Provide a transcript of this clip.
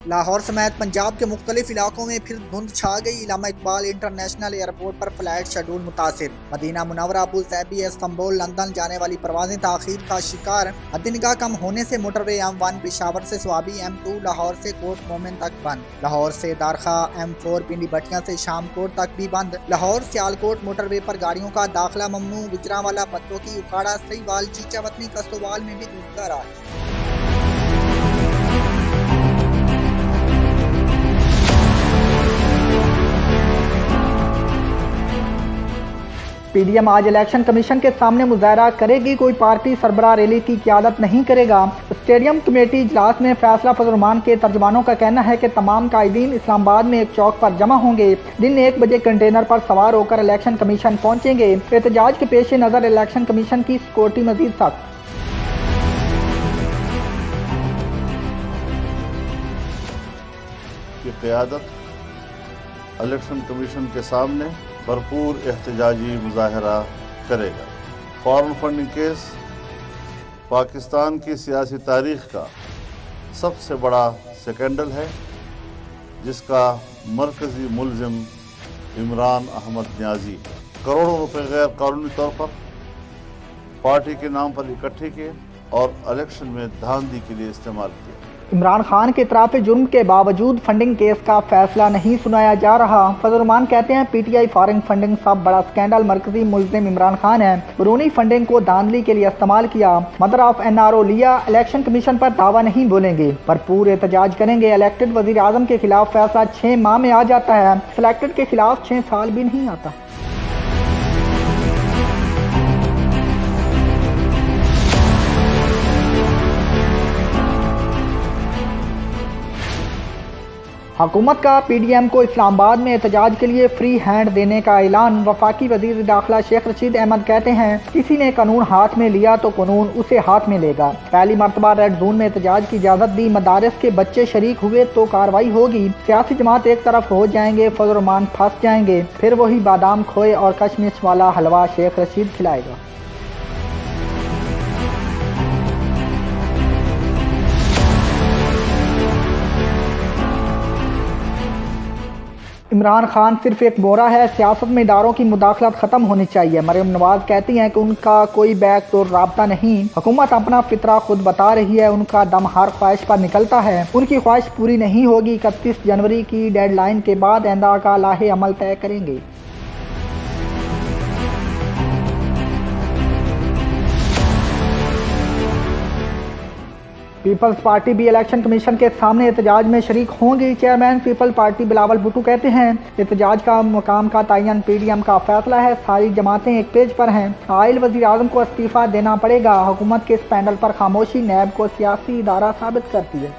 लाहौर समेत पंजाब के मुख्तलिफ इलाकों में फिर धुंध छा गई। इलामा इकबाल इंटरनेशनल एयरपोर्ट पर फ्लाइट शेड्यूल मुतासिर। Medina Munawwara, Abu Dhabi, Istanbul, London जाने वाली परवाजें ताखीर का शिकार। हद-ए-निगाह कम होने से मोटरवे M1 पेशावर से स्वाबी, M2 लाहौर से कोट मोमिन तक बंद। लाहौर से दारखा, M4 पिंडी भटिया से शामकोट तक भी बंद। लाहौर सियालकोट मोटरवे पर गाड़ियों का दाखिला ममनू। गुजरांवाला, पत्तोकी, उकाड़ा, सहीवाल, चीचावतनी, कस्तोवाल में भी धुंध का राज। पीडीएम आज इलेक्शन कमीशन के सामने मुजाहरा करेगी। कोई पार्टी सरबराह रैली की क़यादत नहीं करेगा। स्टेडियम कमेटी इजलास में फैसला फजल रहमान के तर्जमानों का कहना है कि तमाम कायदीन इस्लामाबाद में एक चौक पर जमा होंगे। दिन 1 बजे कंटेनर पर सवार होकर इलेक्शन कमीशन पहुंचेंगे। एहतजाज के पेश नज़र इलेक्शन कमीशन की सिक्योरिटी मजीद सख्त। क़यादत इलेक्शन कमीशन के सामने भरपूर एहतजाजी मुजाहरा करेगा। फॉरेन फंडिंग केस पाकिस्तान की सियासी तारीख का सबसे बड़ा स्कैंडल है, जिसका मरकजी मुलजिम इमरान अहमद न्याजी है। करोड़ों रुपए गैर कानूनी तौर पर पार्टी के नाम पर इकट्ठे किए और इलेक्शन में धांधली के लिए इस्तेमाल किए। इमरान खान के इतराफ़ जुर्म के बावजूद फंडिंग केस का फैसला नहीं सुनाया जा रहा। फजल रहमान कहते हैं PTI फॉरेन फंडिंग सब बड़ा स्कैंडल मरकजी मुल्जिम इमरान खान है। बैरूनी फंडिंग को धांधली के लिए इस्तेमाल किया। मदर ऑफ NRO लिया। इलेक्शन कमीशन पर दावा नहीं बोलेंगे, भरपूर एहतजाज करेंगे। इलेक्टेड वजीर आजम के खिलाफ फैसला 6 माह में आ जाता है, सिलेक्टेड के खिलाफ 6 साल भी नहीं आता। हुकूमत का PDM को इस्लामाबाद में एहतजाज के लिए फ्री हैंड देने का ऐलान। वफाकी वजीर दाखिला शेख रशीद अहमद कहते हैं, किसी ने कानून हाथ में लिया तो कानून उसे हाथ में लेगा। पहली मरतबा रेड जोन में एहतजाज की इजाज़त दी। मदारिस के बच्चे शरीक हुए तो कार्रवाई होगी। सियासी जमात एक तरफ हो जाएंगे, फजल रहमान फंस जाएंगे। फिर वही बादाम खोए और कशमिश वाला हलवा शेख रशीद खिलाएगा। इमरान खान सिर्फ एक मोहरा है। सियासत में इदारों की मुदाखलत खत्म होनी चाहिए। मरियम नवाज कहती हैं कि उनका कोई बैकडोर राब्ता नहीं। हुकूमत अपना फितरा खुद बता रही है। उनका दम हर ख्वाहिश पर निकलता है। उनकी ख्वाहिश पूरी नहीं होगी। 31 जनवरी की डेडलाइन के बाद आइंदा का लाहे अमल तय करेंगे। पीपल्स पार्टी भी इलेक्शन कमीशन के सामने एहतजाज में शरीक होंगी। Chairman people party Bilawal Bhutto कहते हैं, एहतजाज का मकाम का तयन PDM का फैसला है। सारी जमातें एक पेज पर हैं। आइल वज़ीर आज़म को इस्तीफा देना पड़ेगा। हुकूमत के इस पैनल पर खामोशी नैब को सियासी इदारा साबित करती है।